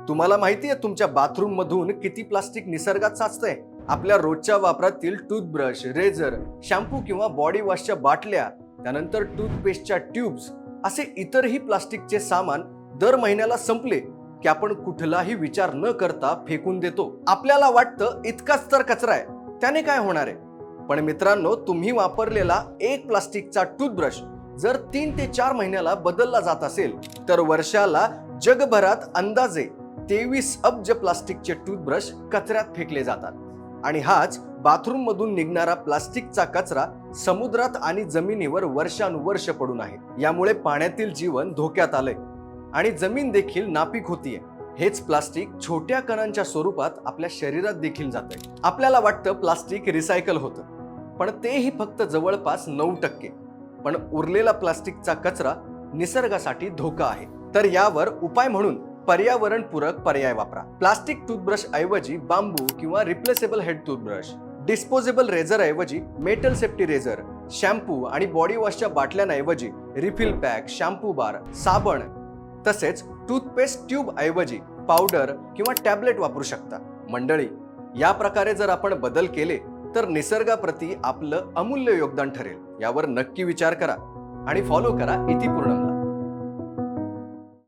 तुम्हाला माहिती आहे तुमच्या बाथरूम मधून किती प्लास्टिक निसर्गात साचतंय? आपल्या रोजच्या वापरातील टूथब्रश, रेझर, शॅम्पू किंवा बॉडी वॉशच्या बाटल्या, त्यानंतर टूथपेस्टच्या ट्यूब्स असे इतरही प्लास्टिकचे सामान दर महिन्याला संपले की आपण कुठलाही विचार न करता फेकून देतो. आपल्याला वाटतं इतकाच तर कचरा आहे, त्याने काय होणार आहे. पण मित्रांनो, तुम्ही वापरलेला एक प्लास्टिकचा टूथब्रश जर 3 ते 4 महिन्याला बदलला जात असेल तर वर्षाला जगभरात अंदाजे 23 अब्ज प्लास्टिकचे टूथब्रश कचऱ्यात फेकले जातात. आणि हाच बाथरूम मधून निघणारा प्लास्टिकचा कचरा समुद्रात आणि जमिनीवर वर्षानुवर्ष पडून आहे. यामुळे पाण्यातील जीवन धोक्यात आलंय आणि जमीन देखील नापीक होतीये. हेच प्लास्टिक छोट्या कणांच्या स्वरूपात आपल्या शरीरात देखील जातंय. आपल्याला वाटतं प्लास्टिक रिसायकल होतं, पण तेही फक्त जवळपास 9%. पण उरलेला प्लास्टिकचा कचरा निसर्गासाठी धोका आहे. तर यावर उपाय म्हणून पर्यावरणपूरक पर्याय वापरा. प्लास्टिक टूथब्रश ऐवजी बांबू किंवा replaceable head toothbrush, disposable razor ऐवजी मेटल सेफ्टी रेझर, शॅम्पू आणि बॉडी वॉशच्या बाटल्यांऐवजी रिफिल पॅक, शॅम्पू बार, साबण, तसेच टूथपेस्ट ट्यूब ऐवजी पावडर किंवा टॅबलेट वापरू शकता. मंडळी, या प्रकारे जर आपण बदल केले तर निसर्गाप्रती आपलं अमूल्य योगदान ठरेल. यावर नक्की विचार करा आणि फॉलो करा इतिपूर्णमला.